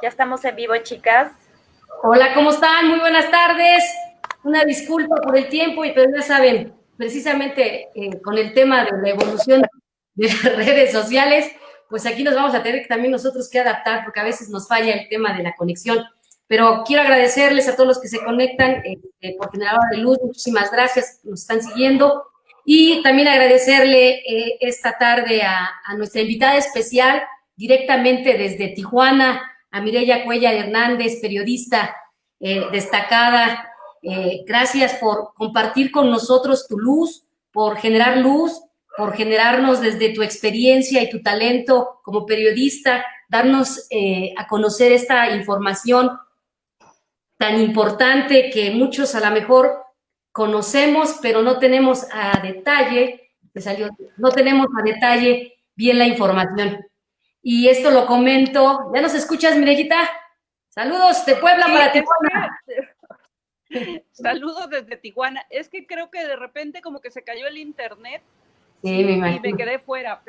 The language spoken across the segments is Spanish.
Ya estamos en vivo, chicas. Hola, ¿cómo están? Muy buenas tardes. Una disculpa por el tiempo, pero ya saben, precisamente con el tema de la evolución de las redes sociales, pues aquí nos vamos a tener también nosotros que adaptar, porque a veces nos falla el tema de la conexión. Pero quiero agradecerles a todos los que se conectan por Generadora de Luz. Muchísimas gracias, nos están siguiendo. Y también agradecerle esta tarde a nuestra invitada especial, directamente desde Tijuana, a Mireya Cuéllar Hernández, periodista destacada. Gracias por compartir con nosotros tu luz, por generarnos desde tu experiencia y tu talento como periodista, darnos a conocer esta información tan importante que muchos a lo mejor conocemos, pero no tenemos a detalle, no tenemos a detalle bien la información. Y esto lo comento. ¿Ya nos escuchas, Mirellita? Saludos de Puebla para Tijuana. Saludos desde Tijuana. Es que creo que de repente como que se cayó el internet sí, me imagino. Y me quedé fuera,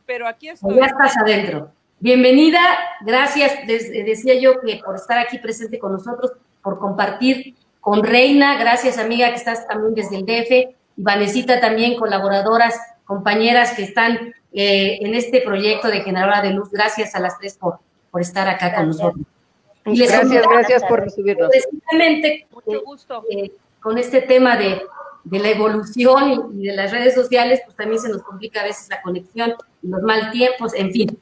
pero aquí estoy. Ya estás adentro. Bienvenida, gracias, decía yo que por estar aquí presente con nosotros, por compartir con Reina, gracias amiga que estás también desde el DF, y Vanesita también, colaboradoras, compañeras que están en este proyecto de Generadora de Luz, gracias a las tres por estar acá con nosotros. Y gracias por recibirnos. Precisamente mucho gusto. Con este tema de la evolución y de las redes sociales, pues también se nos complica a veces la conexión, los mal tiempos, en fin.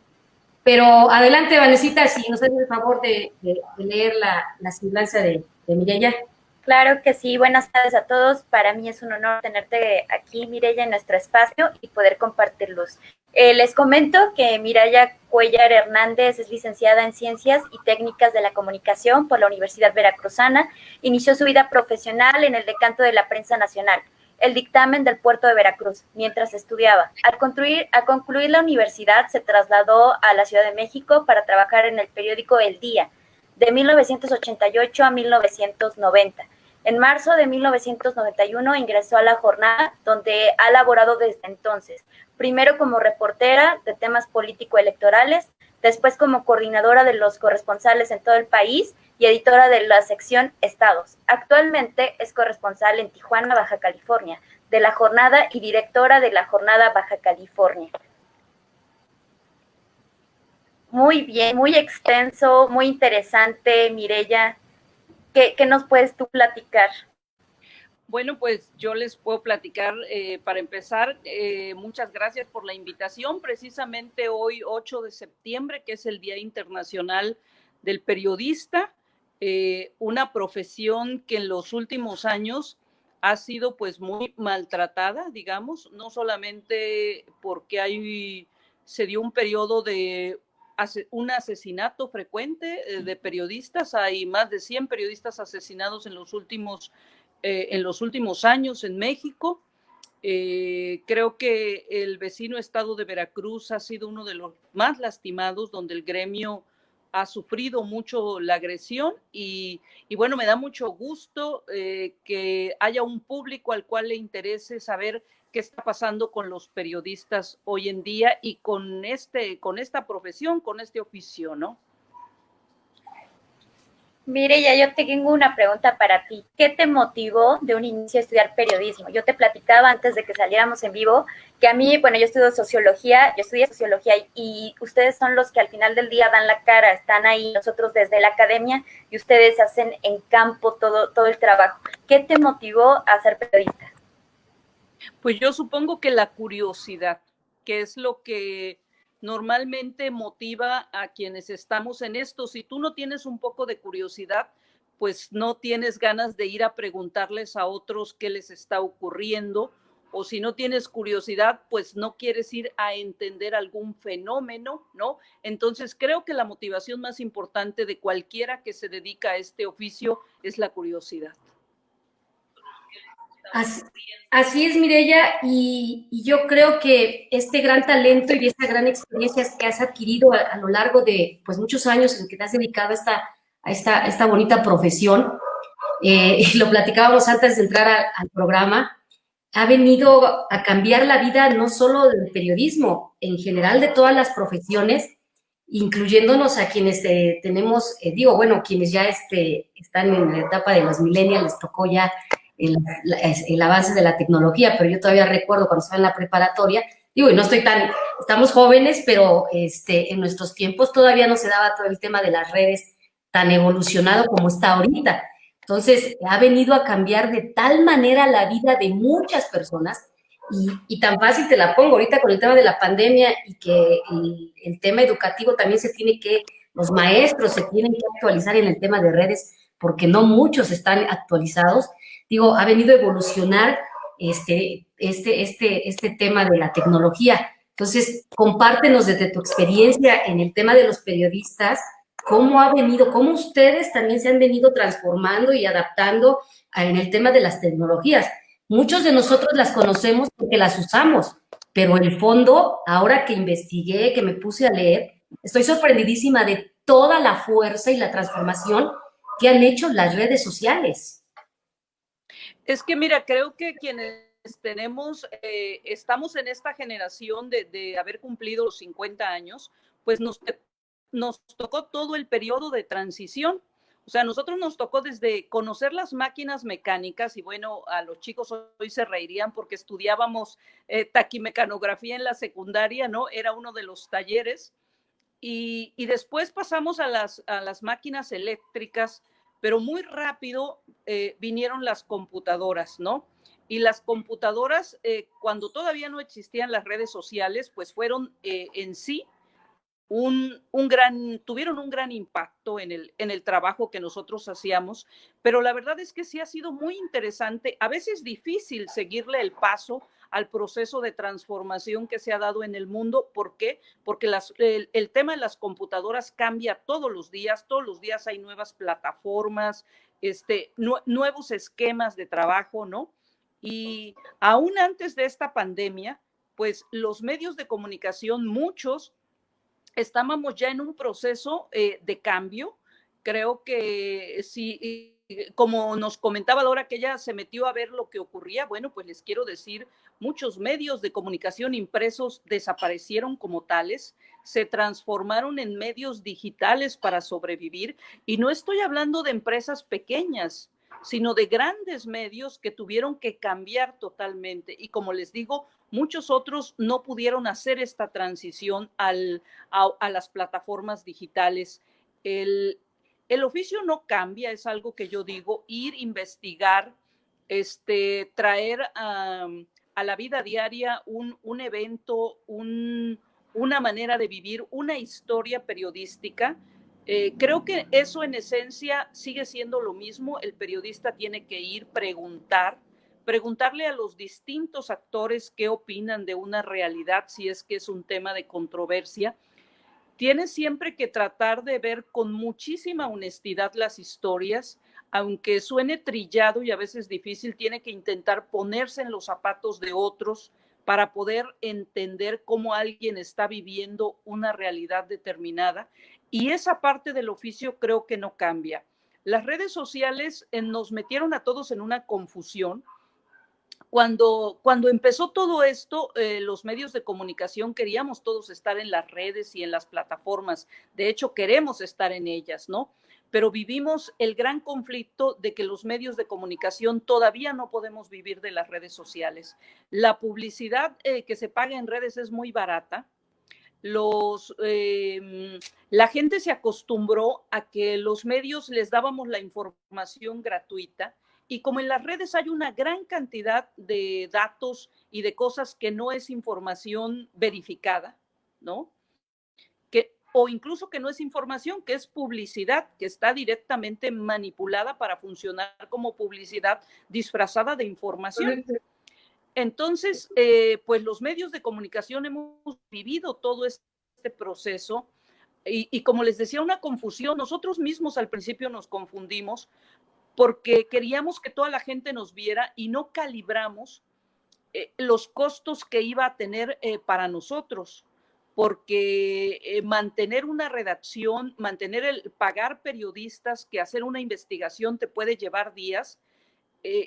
Pero adelante, Vanesita, si nos haces el favor de leer la semblanza de Mireya. Claro que sí, buenas tardes a todos. Para mí es un honor tenerte aquí, Mireya, en nuestro espacio y poder compartir luz. Les comento que Mireya Cuéllar Hernández es licenciada en Ciencias y Técnicas de la Comunicación por la Universidad Veracruzana. Inició su vida profesional en el Decanto de la Prensa Nacional, el dictamen del puerto de Veracruz, mientras estudiaba. Al concluir la universidad, se trasladó a la Ciudad de México para trabajar en el periódico El Día, de 1988 a 1990. En marzo de 1991 ingresó a La Jornada, donde ha laborado desde entonces, primero como reportera de temas político-electorales, después como coordinadora de los corresponsales en todo el país y editora de la sección Estados. Actualmente es corresponsal en Tijuana, Baja California, de La Jornada y directora de La Jornada Baja California. Muy bien, muy extenso, muy interesante, Mireya. ¿Qué nos puedes tú platicar? Bueno, pues yo les puedo platicar, para empezar, muchas gracias por la invitación. Precisamente hoy, 8 de septiembre, que es el Día Internacional del Periodista, una profesión que en los últimos años ha sido pues muy maltratada, digamos, no solamente porque se dio un periodo de un asesinato frecuente de periodistas, hay más de 100 periodistas asesinados en los últimos años en México. Creo que el vecino estado de Veracruz ha sido uno de los más lastimados, donde el gremio ha sufrido mucho la agresión y bueno, me da mucho gusto que haya un público al cual le interese saber qué está pasando con los periodistas hoy en día y con esta profesión, con este oficio, ¿no? Mireya, yo tengo una pregunta para ti. ¿Qué te motivó de un inicio a estudiar periodismo? Yo te platicaba antes de que saliéramos en vivo que a mí, bueno, yo estudié sociología y ustedes son los que al final del día dan la cara, están ahí, nosotros desde la academia y ustedes hacen en campo todo el trabajo. ¿Qué te motivó a ser periodista? Pues yo supongo que la curiosidad, que es lo que normalmente motiva a quienes estamos en esto. Si tú no tienes un poco de curiosidad, pues no tienes ganas de ir a preguntarles a otros qué les está ocurriendo, o si no tienes curiosidad, pues no quieres ir a entender algún fenómeno, ¿no? Entonces creo que la motivación más importante de cualquiera que se dedica a este oficio es la curiosidad. Así es, Mireya, y yo creo que este gran talento y esta gran experiencia que has adquirido a lo largo de pues, muchos años en que te has dedicado a esta bonita profesión, y lo platicábamos antes de entrar al programa, ha venido a cambiar la vida no solo del periodismo, en general de todas las profesiones, incluyéndonos a quienes tenemos, quienes ya están en la etapa de los millennials, les tocó ya el avance de la tecnología, pero yo todavía recuerdo cuando estaba en la preparatoria, y no estoy estamos jóvenes, pero en nuestros tiempos todavía no se daba todo el tema de las redes tan evolucionado como está ahorita. Entonces, ha venido a cambiar de tal manera la vida de muchas personas, y tan fácil te la pongo ahorita con el tema de la pandemia y que el tema educativo también los maestros se tienen que actualizar en el tema de redes, porque no muchos están actualizados. Ha venido a evolucionar este tema de la tecnología. Entonces, compártenos desde tu experiencia en el tema de los periodistas, cómo ustedes también se han venido transformando y adaptando en el tema de las tecnologías. Muchos de nosotros las conocemos porque las usamos, pero el fondo, ahora que investigué, que me puse a leer, estoy sorprendidísima de toda la fuerza y la transformación que han hecho las redes sociales. Es que mira, creo que quienes estamos en esta generación de haber cumplido los 50 años, pues nos tocó todo el periodo de transición. O sea, a nosotros nos tocó desde conocer las máquinas mecánicas, y bueno, a los chicos hoy se reirían porque estudiábamos taquimecanografía en la secundaria, ¿no? Era uno de los talleres. Y después pasamos a las máquinas eléctricas, pero muy rápido vinieron las computadoras, ¿no? Y las computadoras, cuando todavía no existían las redes sociales, pues fueron en sí tuvieron un gran impacto en el trabajo que nosotros hacíamos, pero la verdad es que sí ha sido muy interesante, a veces difícil seguirle el paso al proceso de transformación que se ha dado en el mundo. ¿Por qué? Porque el tema de las computadoras cambia todos los días hay nuevas plataformas, nuevos esquemas de trabajo, ¿no? Y aún antes de esta pandemia, pues los medios de comunicación, muchos, estábamos ya en un proceso de cambio. Creo que sí, como nos comentaba Dora, que ella se metió a ver lo que ocurría, bueno, pues les quiero decir, muchos medios de comunicación impresos desaparecieron como tales, se transformaron en medios digitales para sobrevivir, y no estoy hablando de empresas pequeñas, sino de grandes medios que tuvieron que cambiar totalmente. Y como les digo, muchos otros no pudieron hacer esta transición a las plataformas digitales. El oficio no cambia, es algo que yo digo, ir, investigar, traer a la vida diaria un evento, una manera de vivir, una historia periodística. Creo que eso en esencia sigue siendo lo mismo. El periodista tiene que ir, preguntarle a los distintos actores qué opinan de una realidad, si es que es un tema de controversia. Tiene siempre que tratar de ver con muchísima honestidad las historias, aunque suene trillado y a veces difícil, tiene que intentar ponerse en los zapatos de otros para poder entender cómo alguien está viviendo una realidad determinada. Y esa parte del oficio creo que no cambia. Las redes sociales nos metieron a todos en una confusión. Cuando empezó todo esto, los medios de comunicación queríamos todos estar en las redes y en las plataformas. De hecho, queremos estar en ellas, ¿no? Pero vivimos el gran conflicto de que los medios de comunicación todavía no podemos vivir de las redes sociales. La publicidad que se paga en redes es muy barata. La gente se acostumbró a que los medios les dábamos la información gratuita, y como en las redes hay una gran cantidad de datos y de cosas que no es información verificada, ¿no? O incluso que no es información, que es publicidad, que está directamente manipulada para funcionar como publicidad disfrazada de información. Entonces, pues los medios de comunicación hemos vivido todo este proceso, y como les decía, una confusión. Nosotros mismos al principio nos confundimos porque queríamos que toda la gente nos viera y no calibramos los costos que iba a tener para nosotros, porque mantener una redacción, pagar periodistas, que hacer una investigación te puede llevar días.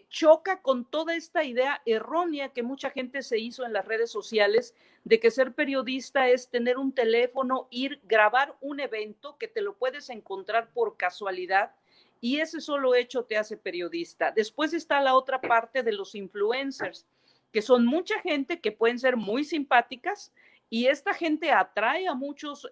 choca con toda esta idea errónea que mucha gente se hizo en las redes sociales de que ser periodista es tener un teléfono, ir, grabar un evento que te lo puedes encontrar por casualidad y ese solo hecho te hace periodista. Después está la otra parte de los influencers, que son mucha gente que pueden ser muy simpáticas y esta gente atrae a muchos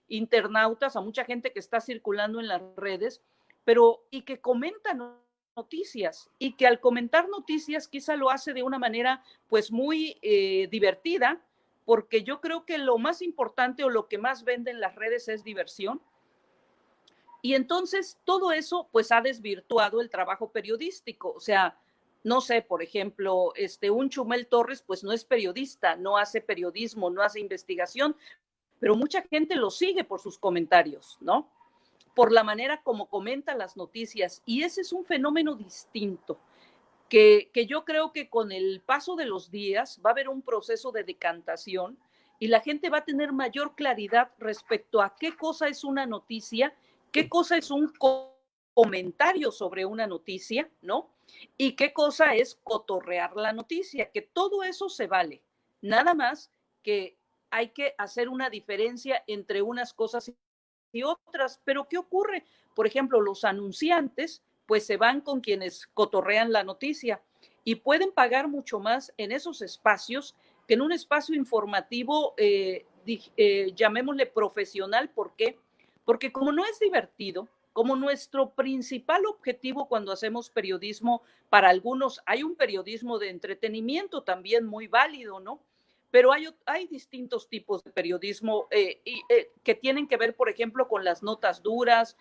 internautas, a mucha gente que está circulando en las redes, pero y que comentan noticias y que al comentar noticias quizá lo hace de una manera pues muy divertida, porque yo creo que lo más importante o lo que más vende en las redes es diversión. Y entonces todo eso pues ha desvirtuado el trabajo periodístico. O sea, no sé, por ejemplo, un Chumel Torres pues no es periodista, no hace periodismo, no hace investigación, pero mucha gente lo sigue por sus comentarios, ¿no? Por la manera como comenta las noticias. Y ese es un fenómeno distinto, que yo creo que con el paso de los días va a haber un proceso de decantación y la gente va a tener mayor claridad respecto a qué cosa es una noticia, qué cosa es un comentario sobre una noticia, ¿no? Y qué cosa es cotorrear la noticia, que todo eso se vale. Nada más que hay que hacer una diferencia entre unas cosas y otras. Pero ¿qué ocurre? Por ejemplo, los anunciantes pues se van con quienes cotorrean la noticia y pueden pagar mucho más en esos espacios que en un espacio informativo, llamémosle profesional. ¿Por qué? Porque como no es divertido, como nuestro principal objetivo cuando hacemos periodismo, para algunos hay un periodismo de entretenimiento también muy válido, ¿no? Pero hay distintos tipos de periodismo que tienen que ver, por ejemplo, con las notas duras,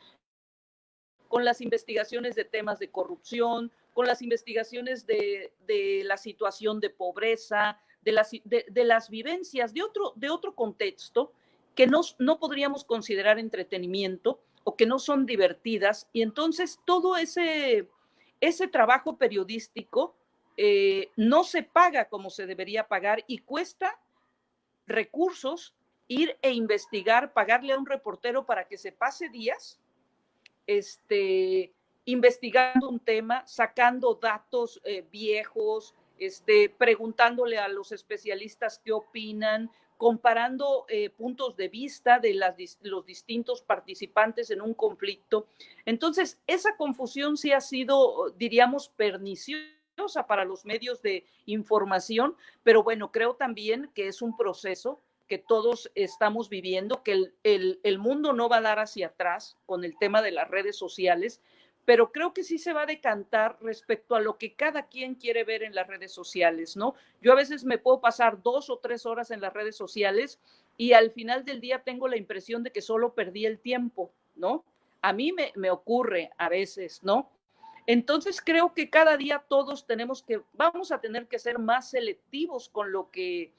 con las investigaciones de temas de corrupción, con las investigaciones de la situación de pobreza, de las vivencias de otro contexto que no podríamos considerar entretenimiento o que no son divertidas. Y entonces todo ese trabajo periodístico no se paga como se debería pagar y cuesta recursos ir e investigar, pagarle a un reportero para que se pase días investigando un tema, sacando datos viejos, preguntándole a los especialistas qué opinan, comparando puntos de vista de los distintos participantes en un conflicto. Entonces, esa confusión sí ha sido, diríamos, perniciosa para los medios de información, pero bueno, creo también que es un proceso que todos estamos viviendo, que el mundo no va a dar hacia atrás con el tema de las redes sociales, pero creo que sí se va a decantar respecto a lo que cada quien quiere ver en las redes sociales, ¿no? Yo a veces me puedo pasar 2 o 3 horas en las redes sociales y al final del día tengo la impresión de que solo perdí el tiempo, ¿no? A mí me ocurre a veces, ¿no? Entonces creo que cada día todos vamos a tener que ser más selectivos con lo que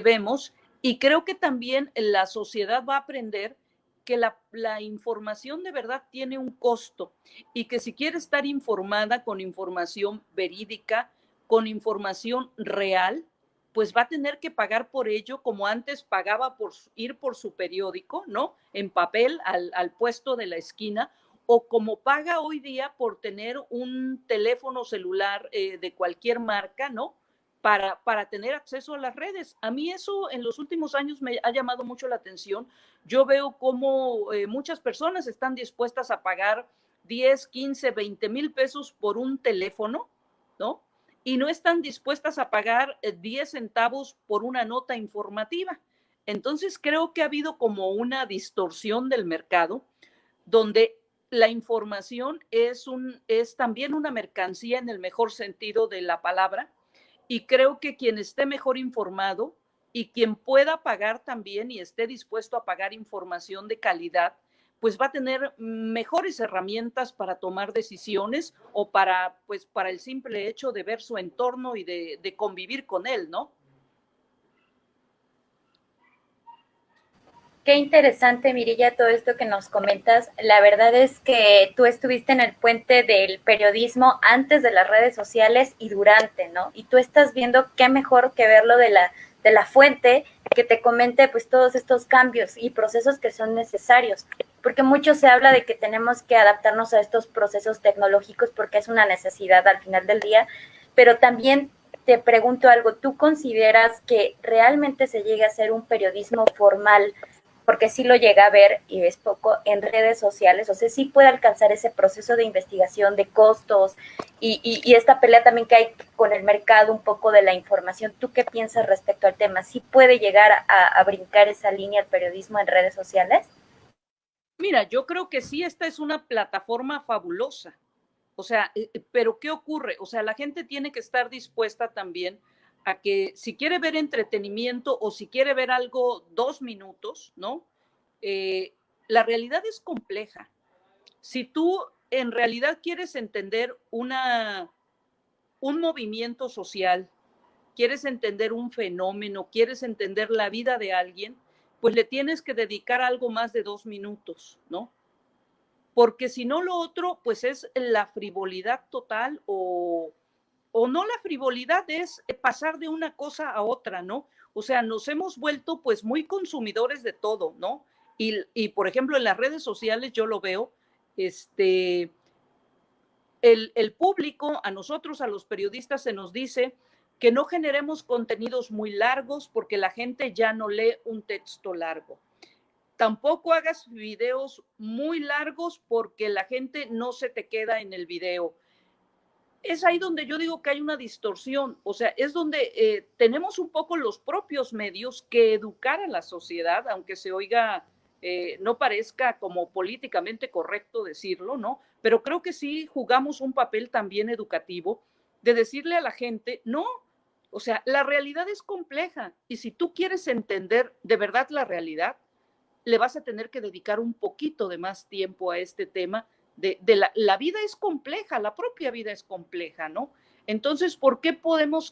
vemos, y creo que también la sociedad va a aprender que la información de verdad tiene un costo y que si quiere estar informada con información verídica, con información real, pues va a tener que pagar por ello como antes pagaba por ir por su periódico, ¿no? En papel al puesto de la esquina, o como paga hoy día por tener un teléfono celular de cualquier marca, ¿no? Para tener acceso a las redes. A mí eso en los últimos años me ha llamado mucho la atención. Yo veo cómo muchas personas están dispuestas a pagar 10, 15, 20 mil pesos por un teléfono, ¿no? Y no están dispuestas a pagar 10 centavos por una nota informativa. Entonces creo que ha habido como una distorsión del mercado donde la información es también una mercancía en el mejor sentido de la palabra. Y creo que quien esté mejor informado y quien pueda pagar también y esté dispuesto a pagar información de calidad, pues va a tener mejores herramientas para tomar decisiones o para el simple hecho de ver su entorno y de convivir con él, ¿no? Qué interesante, Mirilla, todo esto que nos comentas. La verdad es que tú estuviste en el puente del periodismo antes de las redes sociales y durante, ¿no? Y tú estás viendo qué mejor que verlo de la fuente, que te comente pues todos estos cambios y procesos que son necesarios. porque mucho se habla de que tenemos que adaptarnos a estos procesos tecnológicos porque es una necesidad al final del día, pero también te pregunto algo, ¿tú consideras que realmente se llegue a hacer un periodismo formal, porque sí lo llega a ver y es poco en redes sociales, o sea, sí puede alcanzar ese proceso de investigación, de costos y esta pelea también que hay con el mercado un poco de la información? ¿Tú qué piensas respecto al tema? ¿Sí puede llegar a brincar esa línea el periodismo en redes sociales? Mira, yo creo que sí, esta es una plataforma fabulosa. O sea, pero ¿qué ocurre? O sea, la gente tiene que estar dispuesta también a que si quiere ver entretenimiento o si quiere ver algo 2 minutos, ¿no? La realidad es compleja. Si tú en realidad quieres entender un movimiento social, quieres entender un fenómeno, quieres entender la vida de alguien, pues le tienes que dedicar algo más de 2 minutos, ¿no? Porque si no lo otro, pues es la frivolidad total o no la frivolidad, es pasar de una cosa a otra, ¿no? O sea, nos hemos vuelto pues muy consumidores de todo, ¿no? Y por ejemplo, en las redes sociales yo lo veo, el público, a nosotros, a los periodistas, se nos dice que no generemos contenidos muy largos porque la gente ya no lee un texto largo. Tampoco hagas videos muy largos porque la gente no se te queda en el video. Es ahí donde yo digo que hay una distorsión, o sea, es donde tenemos un poco los propios medios que educar a la sociedad, aunque se oiga, no parezca como políticamente correcto decirlo, ¿no? Pero creo que sí jugamos un papel también educativo de decirle a la gente, no, o sea, la realidad es compleja y si tú quieres entender de verdad la realidad, le vas a tener que dedicar un poquito de más tiempo a este tema. La vida es compleja, la propia vida es compleja, ¿no? Entonces, ¿por qué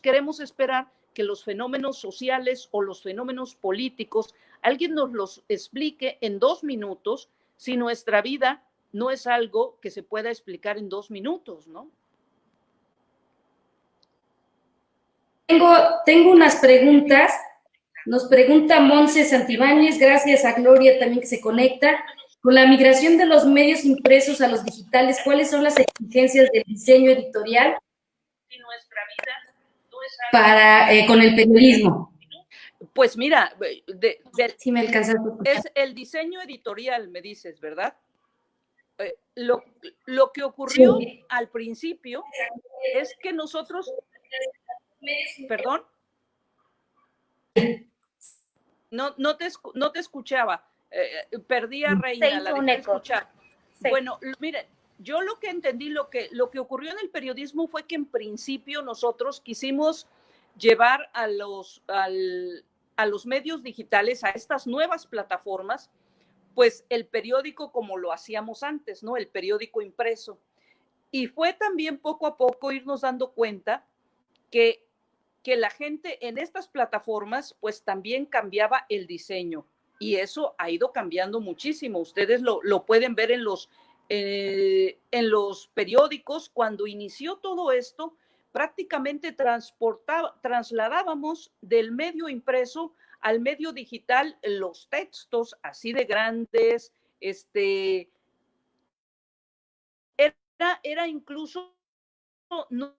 queremos esperar que los fenómenos sociales o los fenómenos políticos, alguien nos los explique en 2 minutos, si nuestra vida no es algo que se pueda explicar en 2 minutos, ¿no? Tengo unas preguntas. Nos pregunta Monse Santibáñez, gracias a Gloria también que se conecta. Con la migración de los medios impresos a los digitales, ¿cuáles son las exigencias del diseño editorial con el periodismo? Pues mira, sí me alcanzaste a escuchar. Es el diseño editorial, me dices, ¿verdad? Lo que ocurrió sí. Al principio es que nosotros, perdón, no te escuchaba, perdí a Reina, la dejé de escuchar. Sí. Bueno, miren, yo lo que entendí, lo que ocurrió en el periodismo fue que en principio nosotros quisimos llevar a los medios digitales, a estas nuevas plataformas, pues el periódico como lo hacíamos antes, ¿no? El periódico impreso. Y fue también poco a poco irnos dando cuenta que la gente en estas plataformas pues también cambiaba el diseño y eso ha ido cambiando muchísimo. Ustedes lo pueden ver en los periódicos. Cuando inició todo esto, prácticamente trasladábamos del medio impreso al medio digital los textos así de grandes, era incluso no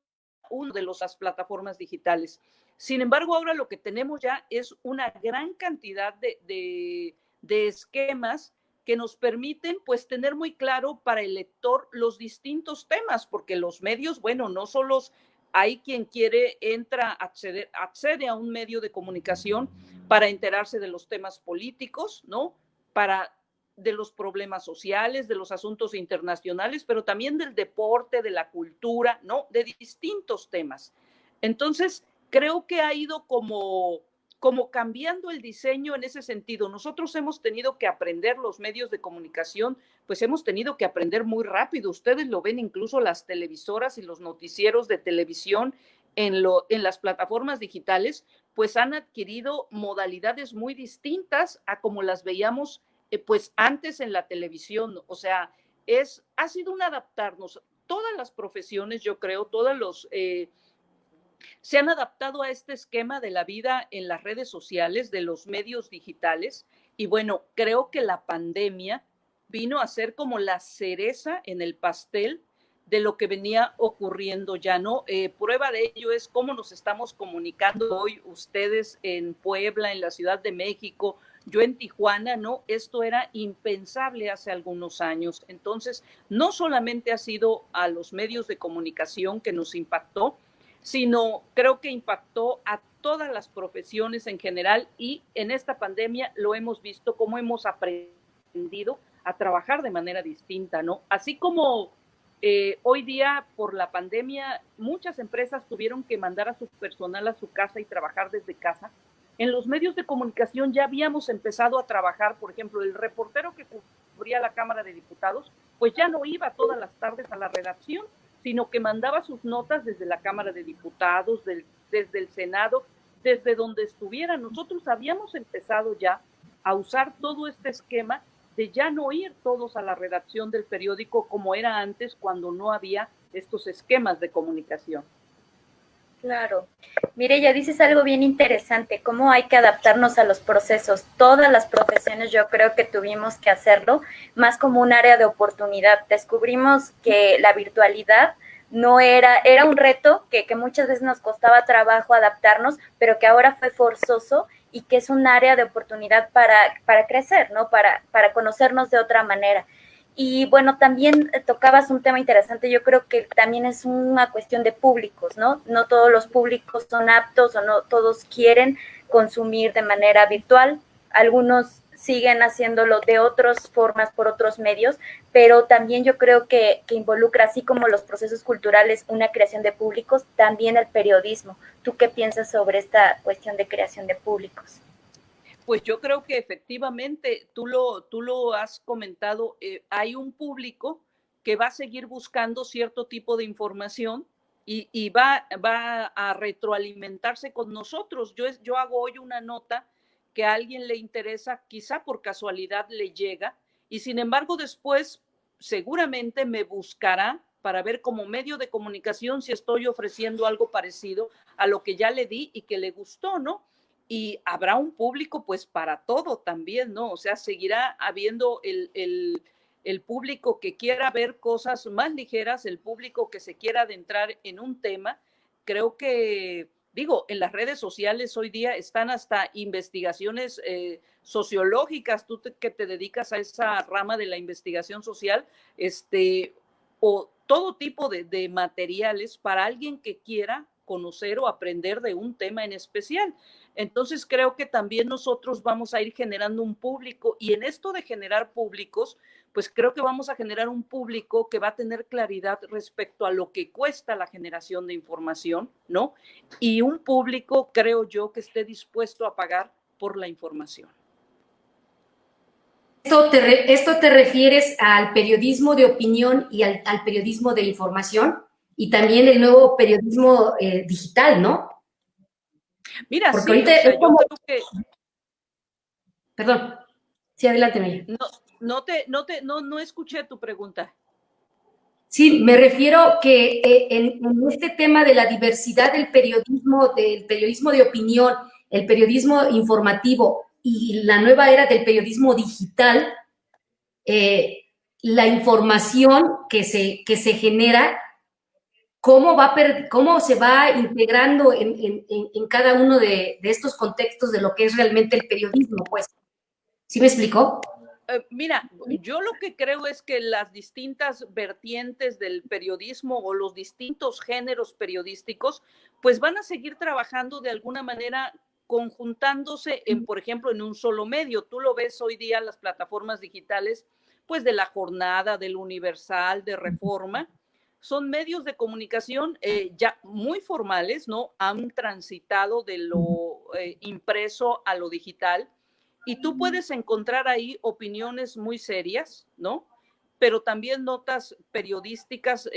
uno de las plataformas digitales. Sin embargo, ahora lo que tenemos ya es una gran cantidad de esquemas que nos permiten pues tener muy claro para el lector los distintos temas, porque los medios, bueno, no solo hay quien quiere, accede a un medio de comunicación para enterarse de los temas políticos, ¿no? De los problemas sociales, de los asuntos internacionales, pero también del deporte, de la cultura, ¿no? De distintos temas. Entonces, creo que ha ido como cambiando el diseño en ese sentido. Nosotros hemos tenido que aprender, los medios de comunicación, pues hemos tenido que aprender muy rápido. Ustedes lo ven incluso las televisoras y los noticieros de televisión en las plataformas digitales, pues han adquirido modalidades muy distintas a como las veíamos pues antes en la televisión. O sea, ha sido un adaptarnos. Todas las profesiones, yo creo, se han adaptado a este esquema de la vida en las redes sociales, de los medios digitales. Y bueno, creo que la pandemia vino a ser como la cereza en el pastel de lo que venía ocurriendo ya, ¿no? Prueba de ello es cómo nos estamos comunicando hoy ustedes en Puebla, en la Ciudad de México, yo en Tijuana, ¿no? Esto era impensable hace algunos años. Entonces, no solamente ha sido a los medios de comunicación que nos impactó, sino creo que impactó a todas las profesiones en general, y en esta pandemia lo hemos visto cómo hemos aprendido a trabajar de manera distinta, ¿no? Así como hoy día, por la pandemia, muchas empresas tuvieron que mandar a su personal a su casa y trabajar desde casa. En los medios de comunicación ya habíamos empezado a trabajar, por ejemplo, el reportero que cubría la Cámara de Diputados, pues ya no iba todas las tardes a la redacción, sino que mandaba sus notas desde la Cámara de Diputados, desde el Senado, desde donde estuviera. Nosotros habíamos empezado ya a usar todo este esquema de ya no ir todos a la redacción del periódico como era antes, cuando no había estos esquemas de comunicación. Claro. Mire, ya dices algo bien interesante, cómo hay que adaptarnos a los procesos. Todas las profesiones yo creo que tuvimos que hacerlo, más como un área de oportunidad. Descubrimos que la virtualidad no era un reto que muchas veces nos costaba trabajo adaptarnos, pero que ahora fue forzoso y que es un área de oportunidad para crecer, ¿no? Para conocernos de otra manera. Y bueno, también tocabas un tema interesante, yo creo que también es una cuestión de públicos, ¿no? No todos los públicos son aptos o no todos quieren consumir de manera virtual, algunos siguen haciéndolo de otras formas por otros medios, pero también yo creo que involucra, así como los procesos culturales, una creación de públicos, también el periodismo. ¿Tú qué piensas sobre esta cuestión de creación de públicos? Pues yo creo que efectivamente, tú lo has comentado, hay un público que va a seguir buscando cierto tipo de información y va a retroalimentarse con nosotros. Yo hago hoy una nota que a alguien le interesa, quizá por casualidad le llega, y sin embargo después seguramente me buscará para ver como medio de comunicación si estoy ofreciendo algo parecido a lo que ya le di y que le gustó, ¿no? Y habrá un público pues para todo también, ¿no? O sea, seguirá habiendo el público que quiera ver cosas más ligeras, el público que se quiera adentrar en un tema. Creo que, digo, en las redes sociales hoy día están hasta investigaciones sociológicas, que te dedicas a esa rama de la investigación social, o todo tipo de materiales para alguien que quiera conocer o aprender de un tema en especial. Entonces creo que también nosotros vamos a ir generando un público, y en esto de generar públicos, pues creo que vamos a generar un público que va a tener claridad respecto a lo que cuesta la generación de información, ¿no? Y un público, creo yo, que esté dispuesto a pagar por la información. ¿Esto te refieres al periodismo de opinión y al periodismo de información? Y también el nuevo periodismo digital, ¿no? Mira, porque sí, ahorita o sea, es como... yo creo que... Perdón, sí, adelante, Maya. No escuché tu pregunta. Sí, me refiero que en este tema de la diversidad del periodismo de opinión, el periodismo informativo y la nueva era del periodismo digital, la información que se genera, cómo se va integrando en cada uno de estos contextos de lo que es realmente el periodismo, pues. ¿Sí me explicó? Mira, yo lo que creo es que las distintas vertientes del periodismo o los distintos géneros periodísticos, pues van a seguir trabajando de alguna manera conjuntándose por ejemplo, en un solo medio. Tú lo ves hoy día en las plataformas digitales, pues de La Jornada, del Universal, de Reforma. Son medios de comunicación ya muy formales, ¿no? Han transitado de lo impreso a lo digital. Y tú puedes encontrar ahí opiniones muy serias, ¿no? Pero también notas periodísticas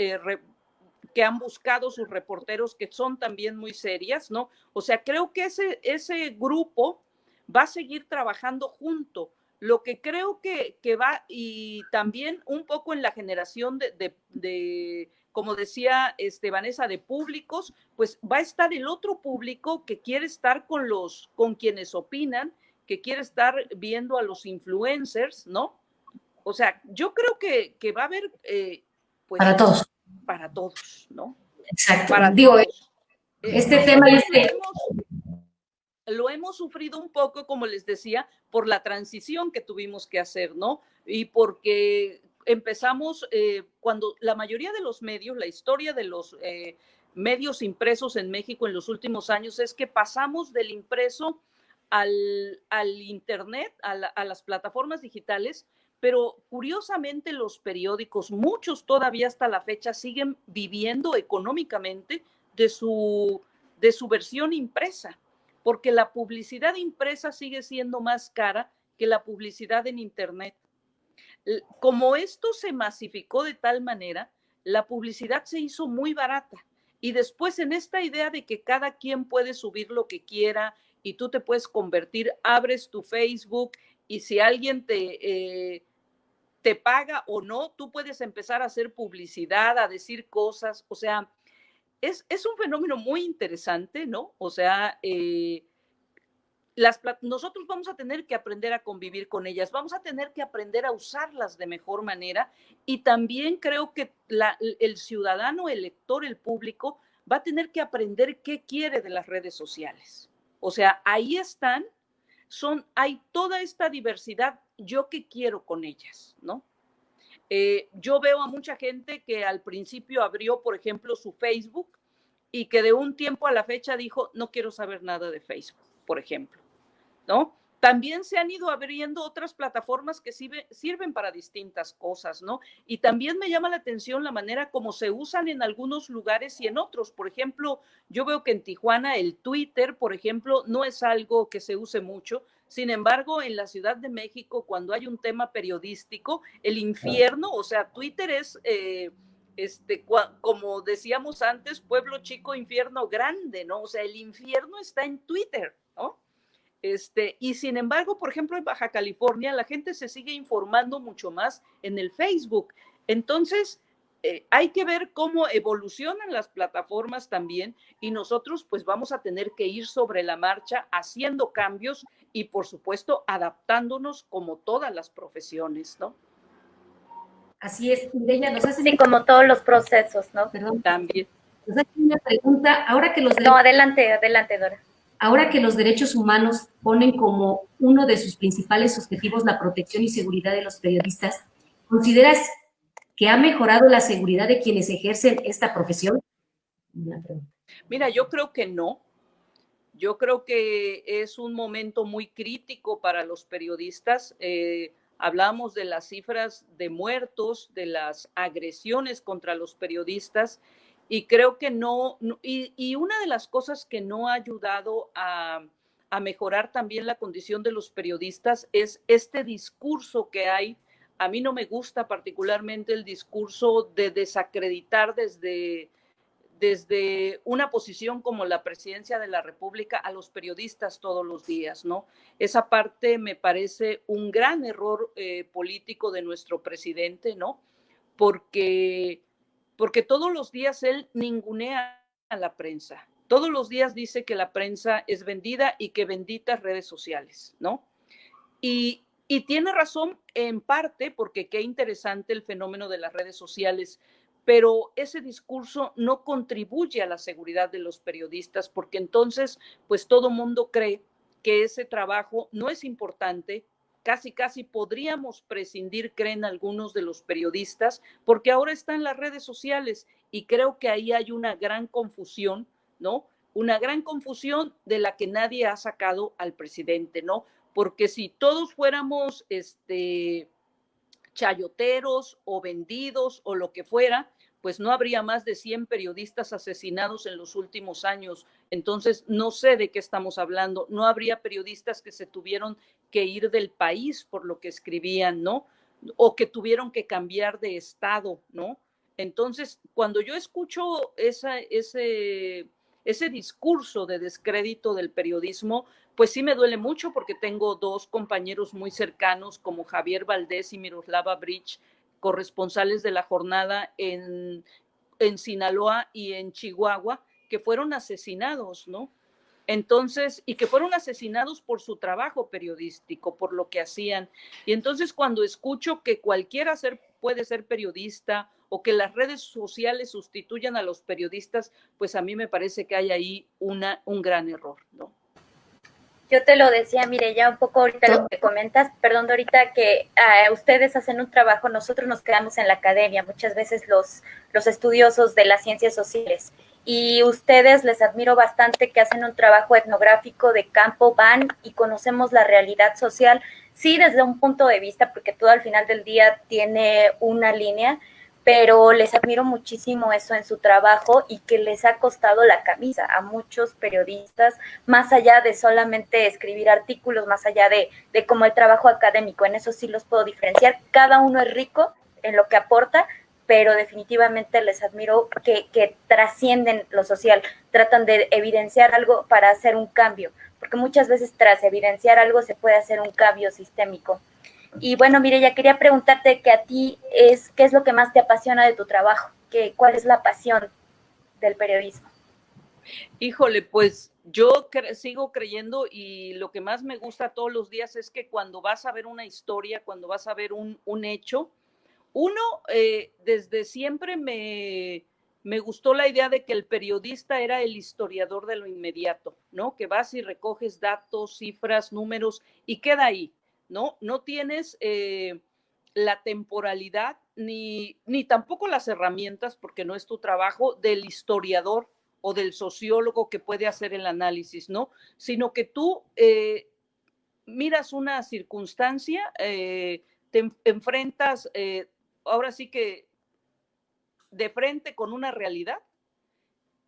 que han buscado sus reporteros, que son también muy serias, ¿no? O sea, creo que ese grupo va a seguir trabajando junto. Lo que creo que va, y también un poco en la generación de como decía Vanessa, de públicos, pues va a estar el otro público que quiere estar con quienes opinan, que quiere estar viendo a los influencers, ¿no? O sea, yo creo que va a haber, pues, para todos, ¿no? Exacto. Para Digo, todos. Este tema lo hemos sufrido un poco, como les decía, por la transición que tuvimos que hacer, ¿no? Y porque empezamos, cuando la mayoría de los medios, la historia de los medios impresos en México en los últimos años es que pasamos del impreso al Internet, a las plataformas digitales, pero curiosamente los periódicos, muchos todavía hasta la fecha, siguen viviendo económicamente de su versión impresa, porque la publicidad impresa sigue siendo más cara que la publicidad en Internet. Como esto se masificó de tal manera, la publicidad se hizo muy barata. Y después en esta idea de que cada quien puede subir lo que quiera y tú te puedes convertir, abres tu Facebook y si alguien te paga o no, tú puedes empezar a hacer publicidad, a decir cosas. O sea, es un fenómeno muy interesante, ¿no? O sea, nosotros vamos a tener que aprender a convivir con ellas, vamos a tener que aprender a usarlas de mejor manera y también creo que el ciudadano, el lector, el público va a tener que aprender qué quiere de las redes sociales. O sea, ahí están, hay toda esta diversidad, yo qué quiero con ellas, ¿no? Yo veo a mucha gente que al principio abrió, por ejemplo, su Facebook y que de un tiempo a la fecha dijo, no quiero saber nada de Facebook, por ejemplo, ¿no? También se han ido abriendo otras plataformas que sirven para distintas cosas, ¿no? Y también me llama la atención la manera como se usan en algunos lugares y en otros. Por ejemplo, yo veo que en Tijuana el Twitter, por ejemplo, no es algo que se use mucho. Sin embargo, en la Ciudad de México, cuando hay un tema periodístico, el infierno, o sea, Twitter es, como decíamos antes, pueblo chico, infierno grande, ¿no? O sea, el infierno está en Twitter, ¿no? Y sin embargo, por ejemplo, en Baja California, la gente se sigue informando mucho más en el Facebook. Entonces, hay que ver cómo evolucionan las plataformas también y nosotros pues vamos a tener que ir sobre la marcha haciendo cambios y por supuesto adaptándonos como todas las profesiones, ¿no? Así es, Mireya, nos hacen... Sí, como todos los procesos, ¿no? Perdón. También. Nos hacen una pregunta, ahora que los... No, adelante, Dora. Ahora que los derechos humanos ponen como uno de sus principales objetivos la protección y seguridad de los periodistas, ¿consideras que ha mejorado la seguridad de quienes ejercen esta profesión? Mira, yo creo que no. Yo creo que es un momento muy crítico para los periodistas. Hablamos de las cifras de muertos, de las agresiones contra los periodistas, y creo que no, y una de las cosas que no ha ayudado a mejorar también la condición de los periodistas es este discurso que hay. A mí no me gusta particularmente el discurso de desacreditar desde una posición como la presidencia de la República a los periodistas todos los días, ¿no? Esa parte me parece un gran error político de nuestro presidente, ¿no? Porque todos los días él ningunea a la prensa. Todos los días dice que la prensa es vendida y que benditas redes sociales, ¿no? Y tiene razón en parte porque qué interesante el fenómeno de las redes sociales, pero ese discurso no contribuye a la seguridad de los periodistas porque entonces pues todo mundo cree que ese trabajo no es importante, casi podríamos prescindir, creen algunos de los periodistas, porque ahora están las redes sociales y creo que ahí hay una gran confusión, ¿no? Una gran confusión de la que nadie ha sacado al presidente, ¿no? Porque si todos fuéramos chayoteros o vendidos o lo que fuera, pues no habría más de 100 periodistas asesinados en los últimos años. Entonces, no sé de qué estamos hablando. No habría periodistas que se tuvieron que ir del país por lo que escribían, ¿no? O que tuvieron que cambiar de estado, ¿no? Entonces, cuando yo escucho ese discurso de descrédito del periodismo, pues sí me duele mucho porque tengo dos compañeros muy cercanos como Javier Valdés y Miroslava Bridge, corresponsales de la jornada en Sinaloa y en Chihuahua, que fueron asesinados, ¿no? Entonces, y que fueron asesinados por su trabajo periodístico, por lo que hacían. Y entonces cuando escucho que cualquiera puede ser periodista o que las redes sociales sustituyan a los periodistas, pues a mí me parece que hay ahí un gran error, ¿no? Yo te lo decía, mire, ya un poco ahorita lo que comentas, perdón, ahorita que ustedes hacen un trabajo, nosotros nos quedamos en la academia, muchas veces los estudiosos de las ciencias sociales, y ustedes les admiro bastante que hacen un trabajo etnográfico de campo, van y conocemos la realidad social, sí desde un punto de vista, porque todo al final del día tiene una línea, pero les admiro muchísimo eso en su trabajo y que les ha costado la camisa a muchos periodistas, más allá de solamente escribir artículos, más allá de como el trabajo académico, en eso sí los puedo diferenciar, cada uno es rico en lo que aporta, pero definitivamente les admiro que trascienden lo social, tratan de evidenciar algo para hacer un cambio, porque muchas veces tras evidenciar algo se puede hacer un cambio sistémico. Y bueno, Mireya, quería preguntarte que a ti qué es lo que más te apasiona de tu trabajo, cuál es la pasión del periodismo. Híjole, pues yo sigo creyendo y lo que más me gusta todos los días es que cuando vas a ver una historia, cuando vas a ver un hecho, uno, desde siempre me gustó la idea de que el periodista era el historiador de lo inmediato, ¿no? Que vas y recoges datos, cifras, números y queda ahí, ¿no? No tienes la temporalidad ni tampoco las herramientas, porque no es tu trabajo, del historiador o del sociólogo que puede hacer el análisis, ¿no? Sino que tú miras una circunstancia, te enfrentas, ahora sí que de frente con una realidad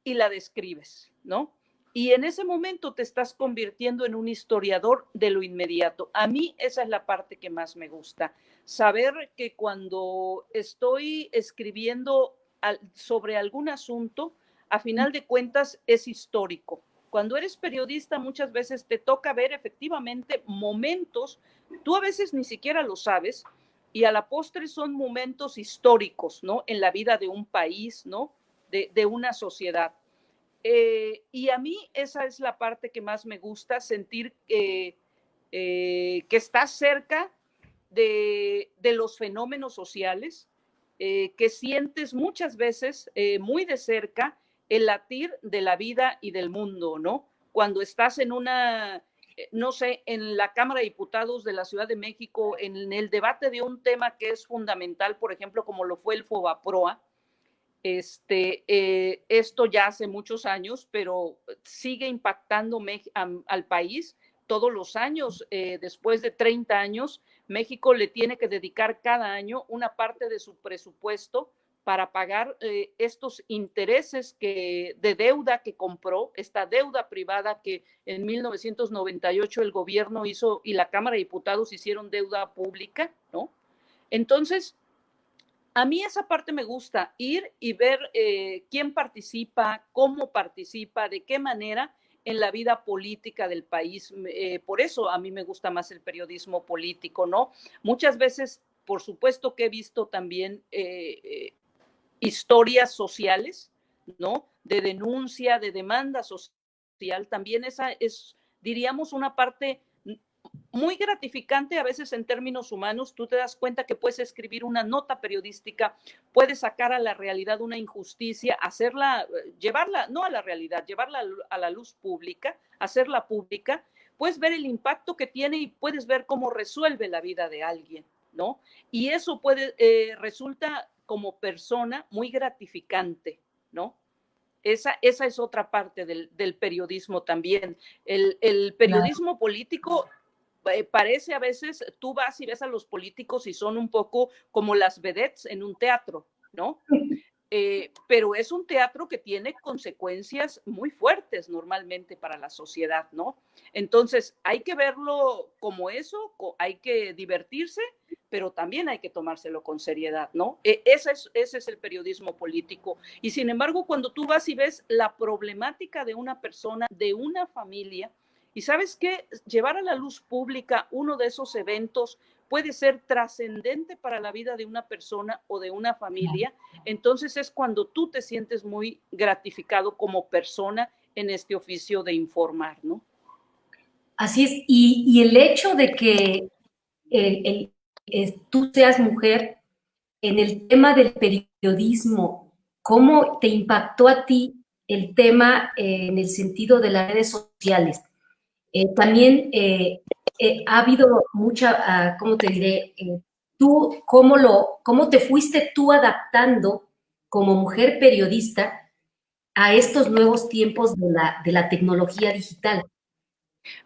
y la describes, ¿no? Y en ese momento te estás convirtiendo en un historiador de lo inmediato. A mí esa es la parte que más me gusta, saber que cuando estoy escribiendo sobre algún asunto, a final de cuentas es histórico. Cuando eres periodista muchas veces te toca ver efectivamente momentos, tú a veces ni siquiera lo sabes, y a la postre son momentos históricos, ¿no? En la vida de un país, ¿no? De una sociedad. Y a mí esa es la parte que más me gusta, sentir que estás cerca de los fenómenos sociales, que sientes muchas veces muy de cerca el latir de la vida y del mundo, ¿no? Cuando estás en una, no sé, en la Cámara de Diputados de la Ciudad de México, en el debate de un tema que es fundamental, por ejemplo, como lo fue el FOBAPROA, esto ya hace muchos años, pero sigue impactando al país todos los años. Después de 30 años, México le tiene que dedicar cada año una parte de su presupuesto para pagar estos intereses de deuda que compró, esta deuda privada que en 1998 el gobierno hizo y la Cámara de Diputados hicieron deuda pública, ¿no? Entonces, a mí esa parte me gusta, ir y ver quién participa, cómo participa, de qué manera en la vida política del país. Por eso a mí me gusta más el periodismo político, ¿no? Muchas veces, por supuesto que he visto también historias sociales, ¿no? De denuncia, de demanda social. También esa es, diríamos, una parte muy gratificante a veces en términos humanos. Tú te das cuenta que puedes escribir una nota periodística, puedes sacar a la realidad una injusticia, hacerla, llevarla, no a la realidad, llevarla a la luz pública, hacerla pública, puedes ver el impacto que tiene y puedes ver cómo resuelve la vida de alguien, ¿no? Y eso resulta como persona muy gratificante, ¿no? Esa es otra parte del periodismo también. El periodismo político parece a veces, tú vas y ves a los políticos y son un poco como las vedettes en un teatro, ¿no? Pero es un teatro que tiene consecuencias muy fuertes normalmente para la sociedad, ¿no? Entonces, hay que verlo como eso, hay que divertirse, pero también hay que tomárselo con seriedad, ¿no? Ese es el periodismo político. Y sin embargo, cuando tú vas y ves la problemática de una persona, de una familia, y sabes que llevar a la luz pública uno de esos eventos puede ser trascendente para la vida de una persona o de una familia, entonces es cuando tú te sientes muy gratificado como persona en este oficio de informar, ¿no? Así es, y el hecho de que tú seas mujer en el tema del periodismo, ¿cómo te impactó a ti el tema en el sentido de las redes sociales? También ha habido mucha, ¿cómo te diré? Tú, ¿cómo te fuiste tú adaptando como mujer periodista a estos nuevos tiempos de la tecnología digital?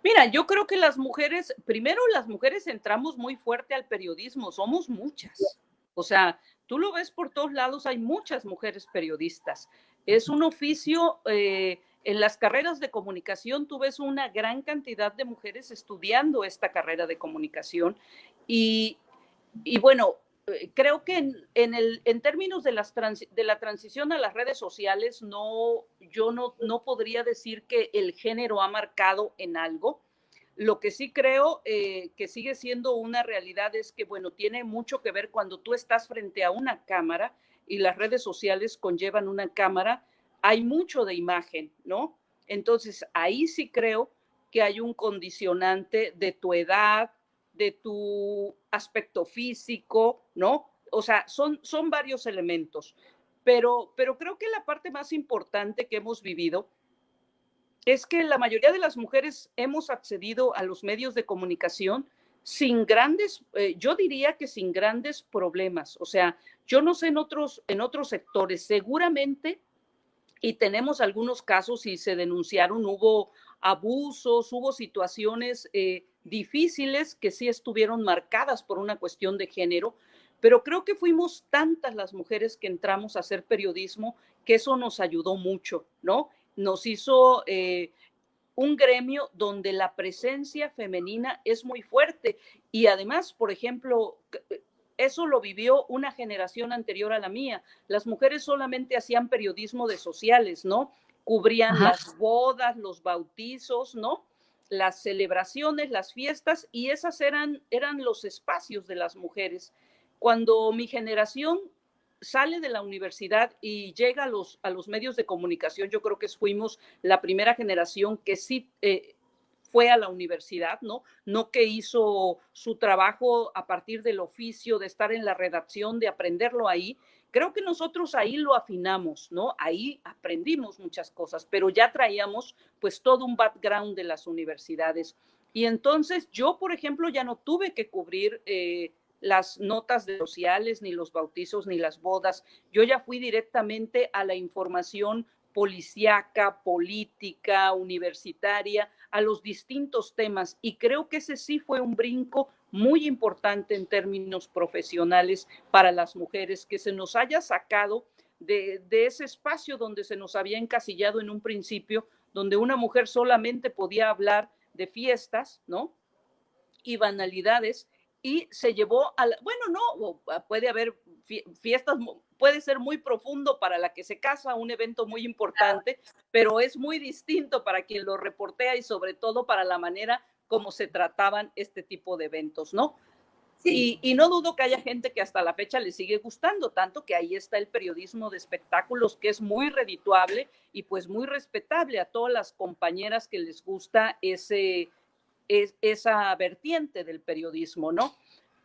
Mira, yo creo que las mujeres, primero las mujeres entramos muy fuerte al periodismo, somos muchas. O sea, tú lo ves por todos lados, hay muchas mujeres periodistas. Es un oficio, en las carreras de comunicación tú ves una gran cantidad de mujeres estudiando esta carrera de comunicación y, y bueno, creo que en términos de la transición a las redes sociales, yo no podría decir que el género ha marcado en algo. Lo que sí creo que sigue siendo una realidad es que, bueno, tiene mucho que ver cuando tú estás frente a una cámara y las redes sociales conllevan una cámara, hay mucho de imagen, ¿no? Entonces, ahí sí creo que hay un condicionante de tu edad, de tu aspecto físico, ¿no? O sea, son varios elementos, pero creo que la parte más importante que hemos vivido es que la mayoría de las mujeres hemos accedido a los medios de comunicación sin grandes, yo diría que sin grandes problemas. O sea, yo no sé en otros sectores, seguramente, y tenemos algunos casos y se denunciaron, hubo abusos, hubo situaciones difíciles que sí estuvieron marcadas por una cuestión de género, pero creo que fuimos tantas las mujeres que entramos a hacer periodismo que eso nos ayudó mucho, ¿no? Nos hizo un gremio donde la presencia femenina es muy fuerte y además, por ejemplo, eso lo vivió una generación anterior a la mía. Las mujeres solamente hacían periodismo de sociales, ¿no? Cubrían Ajá. las bodas, los bautizos, ¿no? Las celebraciones, las fiestas, y esas eran los espacios de las mujeres. Cuando mi generación sale de la universidad y llega a los medios de comunicación, yo creo que fuimos la primera generación que sí fue a la universidad, ¿no? No que hizo su trabajo a partir del oficio, de estar en la redacción, de aprenderlo ahí. Creo que nosotros ahí lo afinamos, ¿no? Ahí aprendimos muchas cosas, pero ya traíamos pues todo un background de las universidades. Y entonces yo, por ejemplo, ya no tuve que cubrir las notas de sociales, ni los bautizos, ni las bodas. Yo ya fui directamente a la información policíaca, política, universitaria, a los distintos temas. Y creo que ese sí fue un brinco muy importante en términos profesionales para las mujeres, que se nos haya sacado de ese espacio donde se nos había encasillado en un principio, donde una mujer solamente podía hablar de fiestas, ¿no? Y banalidades, y se llevó a bueno, no, puede haber fiestas, puede ser muy profundo para la que se casa, un evento muy importante, pero es muy distinto para quien lo reportea y sobre todo para la manera como se trataban este tipo de eventos, ¿no? Sí. Y no dudo que haya gente que hasta la fecha le sigue gustando, tanto que ahí está el periodismo de espectáculos, que es muy redituable y pues muy respetable a todas las compañeras que les gusta esa vertiente del periodismo, ¿no?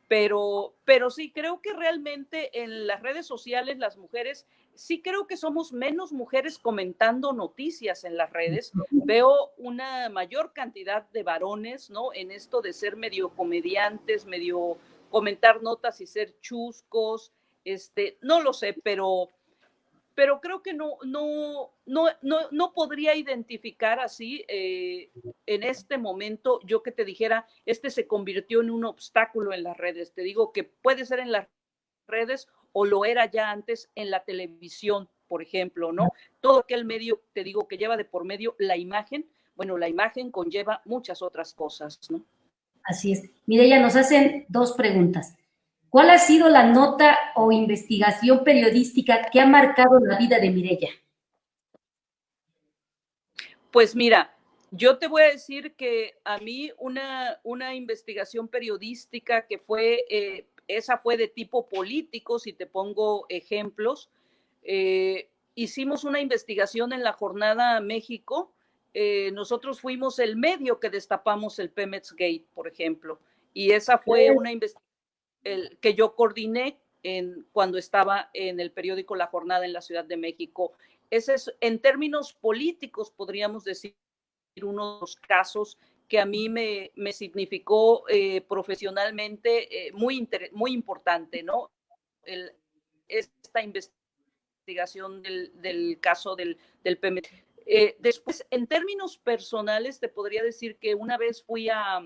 Pero sí, creo que realmente en las redes sociales las mujeres, sí creo que somos menos mujeres comentando noticias en las redes. Veo una mayor cantidad de varones, ¿no? En esto de ser medio comediantes, medio comentar notas y ser chuscos, no lo sé, pero creo que no podría identificar así en este momento, yo que te dijera, se convirtió en un obstáculo en las redes. Te digo que puede ser en las redes o lo era ya antes en la televisión, por ejemplo, ¿no? Todo aquel medio, te digo, que lleva de por medio la imagen, bueno, la imagen conlleva muchas otras cosas, ¿no? Así es. Mireya, nos hacen dos preguntas. ¿Cuál ha sido la nota o investigación periodística que ha marcado la vida de Mireya? Pues mira, yo te voy a decir que a mí una investigación periodística que esa fue de tipo político, si te pongo ejemplos, hicimos una investigación en la Jornada México. Nosotros fuimos el medio que destapamos el Pemex Gate, por ejemplo, y esa fue una investigación que yo coordiné cuando estaba en el periódico La Jornada en la Ciudad de México. Ese es, en términos políticos, podríamos decir, uno de los casos que a mí me significó profesionalmente muy importante, ¿no? Esta investigación del caso del Pemex. Después, en términos personales, te podría decir que una vez fui a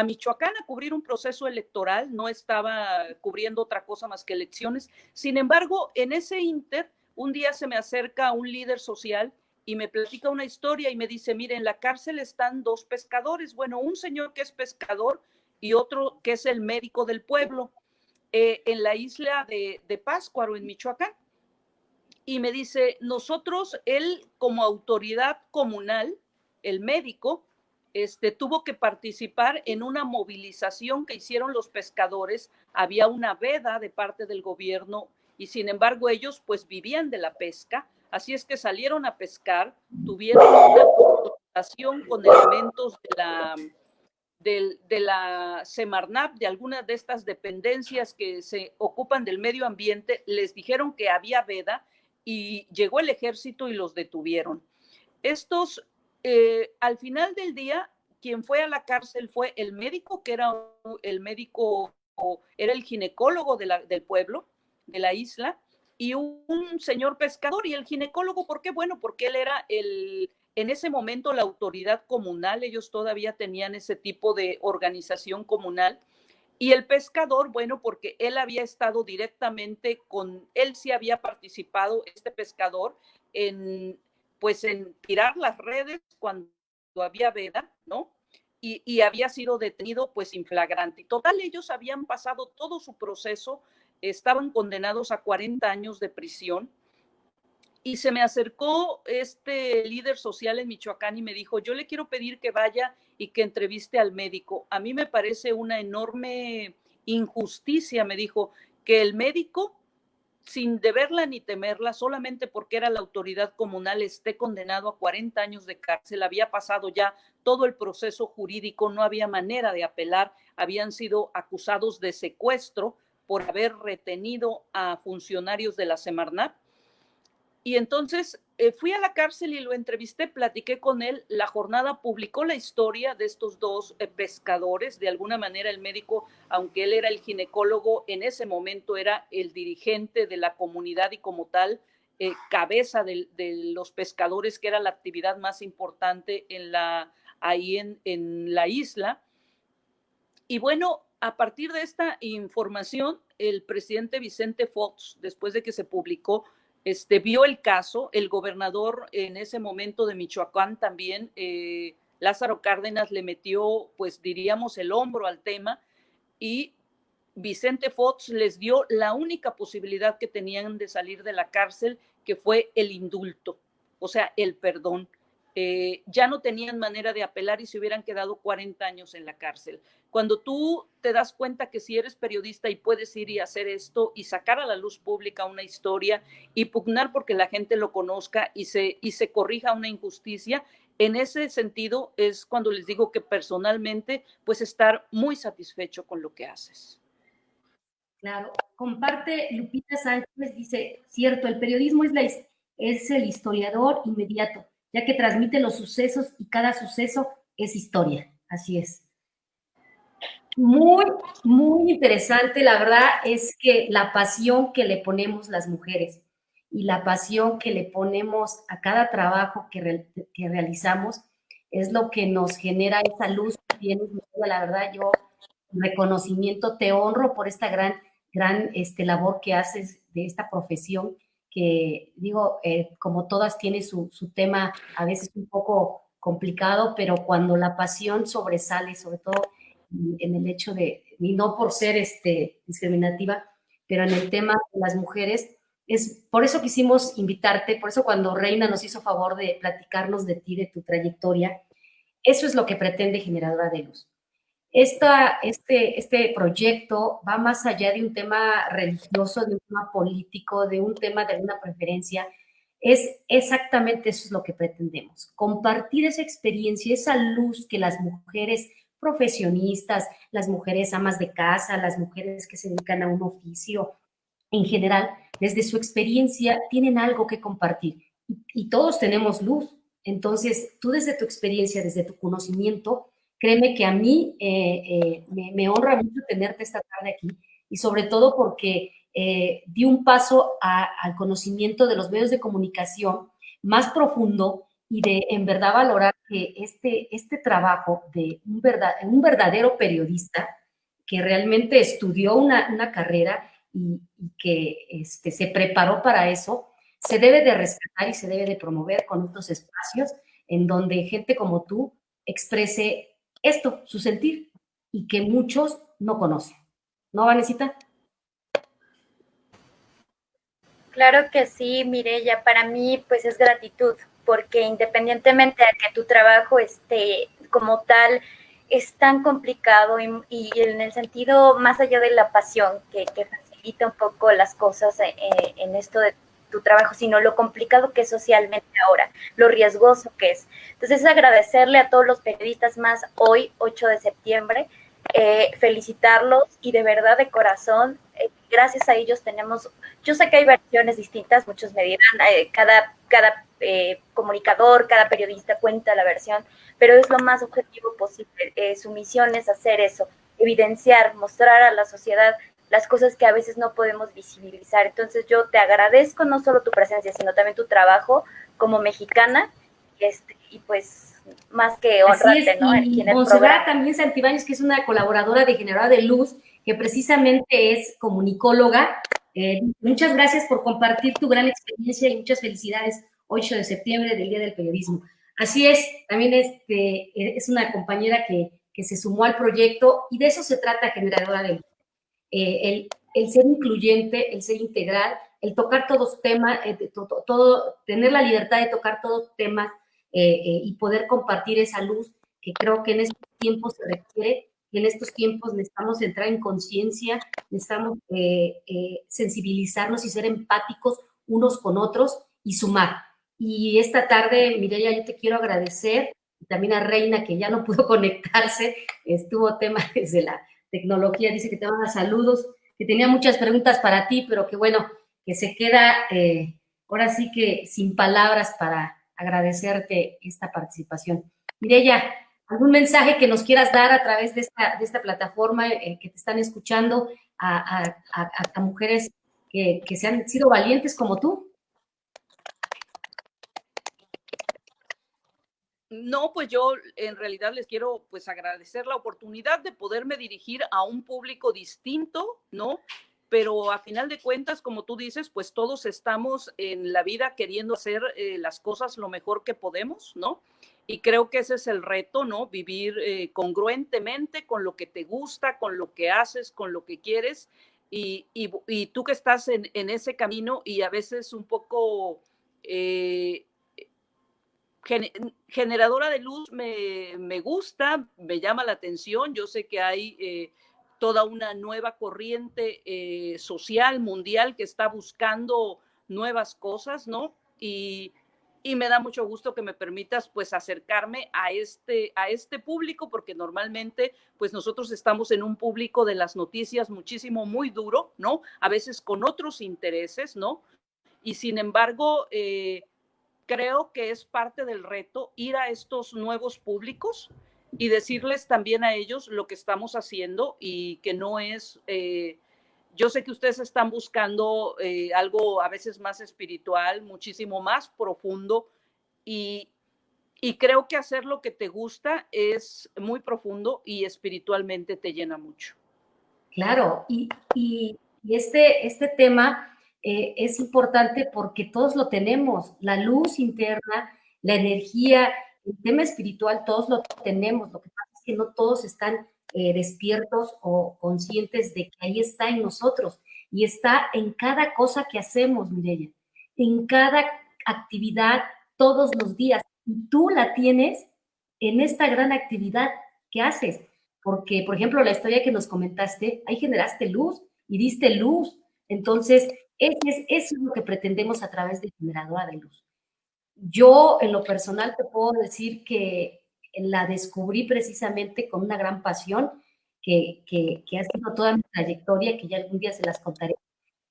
Michoacán a cubrir un proceso electoral, no estaba cubriendo otra cosa más que elecciones. Sin embargo, en ese inter, un día se me acerca un líder social y me platica una historia y me dice, mire, en la cárcel están dos pescadores, bueno, un señor que es pescador y otro que es el médico del pueblo, en la isla de Pátzcuaro, en Michoacán. Y me dice, nosotros, él como autoridad comunal, el médico, tuvo que participar en una movilización que hicieron los pescadores. Había una veda de parte del gobierno y sin embargo ellos pues vivían de la pesca. Así es que salieron a pescar, tuvieron una confrontación con elementos de la Semarnap, de algunas de estas dependencias que se ocupan del medio ambiente. Les dijeron que había veda y llegó el ejército y los detuvieron. Estos, al final del día, quien fue a la cárcel fue el médico, que era el médico, era el ginecólogo del pueblo, de la isla, y un señor pescador. Y el ginecólogo, ¿por qué? Bueno, porque él era en ese momento la autoridad comunal, ellos todavía tenían ese tipo de organización comunal. Y el pescador, bueno, porque él había estado directamente él sí había participado, este pescador, pues en tirar las redes cuando había veda, ¿no? Y había sido detenido pues in flagrante. Total, ellos habían pasado todo su proceso, estaban condenados a 40 años de prisión. Y se me acercó este líder social en Michoacán y me dijo, yo le quiero pedir que vaya y que entreviste al médico. A mí me parece una enorme injusticia, me dijo, que el médico, sin deberla ni temerla, solamente porque era la autoridad comunal, esté condenado a 40 años de cárcel. Había pasado ya todo el proceso jurídico, no había manera de apelar, habían sido acusados de secuestro por haber retenido a funcionarios de la Semarnat. Y entonces fui a la cárcel y lo entrevisté, platiqué con él. La Jornada publicó la historia de estos dos pescadores. De alguna manera el médico, aunque él era el ginecólogo, en ese momento era el dirigente de la comunidad y como tal, cabeza de los pescadores, que era la actividad más importante ahí en la isla. Y bueno, a partir de esta información, el presidente Vicente Fox, después de que se publicó, vio el caso. El gobernador en ese momento de Michoacán también, Lázaro Cárdenas, le metió, pues diríamos, el hombro al tema, y Vicente Fox les dio la única posibilidad que tenían de salir de la cárcel, que fue el indulto, o sea, el perdón. Ya no tenían manera de apelar y se hubieran quedado 40 años en la cárcel. Cuando tú te das cuenta que si eres periodista y puedes ir y hacer esto y sacar a la luz pública una historia y pugnar porque la gente lo conozca y se corrija una injusticia, en ese sentido es cuando les digo que personalmente pues estar muy satisfecho con lo que haces. Claro, comparte Lupita Sánchez, dice, cierto, el periodismo es el historiador inmediato, ya que transmite los sucesos y cada suceso es historia, así es. Muy, muy interesante, la verdad es que la pasión que le ponemos las mujeres y la pasión que le ponemos a cada trabajo que realizamos es lo que nos genera esa luz que tienes. La verdad, yo reconocimiento, te honro por esta gran labor que haces de esta profesión, que digo, como todas tiene su tema a veces un poco complicado, pero cuando la pasión sobresale, sobre todo en el hecho de, y no por ser discriminativa, pero en el tema de las mujeres, es por eso quisimos invitarte, por eso cuando Reina nos hizo favor de platicarnos de ti, de tu trayectoria, eso es lo que pretende Generadora de Luz. Este proyecto va más allá de un tema religioso, de un tema político, de un tema de una preferencia. Es exactamente eso es lo que pretendemos, compartir esa experiencia, esa luz que las mujeres profesionistas, las mujeres amas de casa, las mujeres que se dedican a un oficio, en general, desde su experiencia, tienen algo que compartir y todos tenemos luz. Entonces, tú desde tu experiencia, desde tu conocimiento, créeme que a mí me honra mucho tenerte esta tarde aquí y sobre todo porque di un paso al conocimiento de los medios de comunicación más profundo y de en verdad valorar que este trabajo de un verdadero periodista que realmente estudió una carrera y que se preparó para eso, se debe de rescatar y se debe de promover con estos espacios en donde gente como tú exprese esto, su sentir, y que muchos no conocen. ¿No, Vanesita? Claro que sí, Mireya, para mí pues es gratitud, porque independientemente de que tu trabajo esté como tal, es tan complicado y en el sentido más allá de la pasión que facilita un poco las cosas en esto de tu trabajo, sino lo complicado que es socialmente ahora, lo riesgoso que es. Entonces, agradecerle a todos los periodistas más hoy, 8 de septiembre, felicitarlos y de verdad de corazón, gracias a ellos tenemos, yo sé que hay versiones distintas, muchos me dirán, cada comunicador, cada periodista cuenta la versión, pero es lo más objetivo posible. Su misión es hacer eso, evidenciar, mostrar a la sociedad las cosas que a veces no podemos visibilizar. Entonces yo te agradezco no solo tu presencia, sino también tu trabajo como mexicana, y pues más que honrarte, es, ¿no? Y Montserrat también Santibáñez, que es una colaboradora de Generadora de Luz, que precisamente es comunicóloga. Muchas gracias por compartir tu gran experiencia y muchas felicidades 8 de septiembre del Día del Periodismo. Así es, también es una compañera que se sumó al proyecto y de eso se trata Generadora de Luz. El ser incluyente, el ser integral, el tocar todos temas, tener la libertad de tocar todos temas y poder compartir esa luz que creo que en estos tiempos se requiere, y en estos tiempos necesitamos entrar en conciencia, necesitamos sensibilizarnos y ser empáticos unos con otros y sumar. Y esta tarde, Mireya, yo te quiero agradecer, y también a Reina, que ya no pudo conectarse, estuvo tema desde la tecnología, dice que te manda saludos, que tenía muchas preguntas para ti, pero que bueno, que se queda ahora sí que sin palabras para agradecerte esta participación. Mireya, ¿algún mensaje que nos quieras dar a través de esta plataforma que te están escuchando a mujeres que se han sido valientes como tú? No, pues yo en realidad les quiero pues agradecer la oportunidad de poderme dirigir a un público distinto, ¿no? Pero a final de cuentas, como tú dices, pues todos estamos en la vida queriendo hacer las cosas lo mejor que podemos, ¿no? Y creo que ese es el reto, ¿no? Vivir congruentemente con lo que te gusta, con lo que haces, con lo que quieres. Y tú que estás en ese camino y a veces un poco generadora de luz me gusta, me llama la atención. Yo sé que hay toda una nueva corriente social, mundial, que está buscando nuevas cosas, ¿no? Y me da mucho gusto que me permitas pues acercarme a este público, porque normalmente pues nosotros estamos en un público de las noticias muchísimo, muy duro, ¿no? A veces con otros intereses, ¿no? Y sin embargo, creo que es parte del reto ir a estos nuevos públicos y decirles también a ellos lo que estamos haciendo y que no es, yo sé que ustedes están buscando algo a veces más espiritual, muchísimo más profundo y, y creo que hacer lo que te gusta es muy profundo y espiritualmente te llena mucho. Claro, y este tema es importante porque todos lo tenemos, la luz interna, la energía, el tema espiritual, todos lo tenemos. Lo que pasa es que no todos están despiertos o conscientes de que ahí está en nosotros y está en cada cosa que hacemos, Mireya, en cada actividad, todos los días. Y tú la tienes en esta gran actividad que haces. Porque, por ejemplo, la historia que nos comentaste, ahí generaste luz y diste luz. Entonces, eso es lo que pretendemos a través de Generadora de Luz. Yo, en lo personal, te puedo decir que la descubrí precisamente con una gran pasión que ha sido toda mi trayectoria, que ya algún día se las contaré,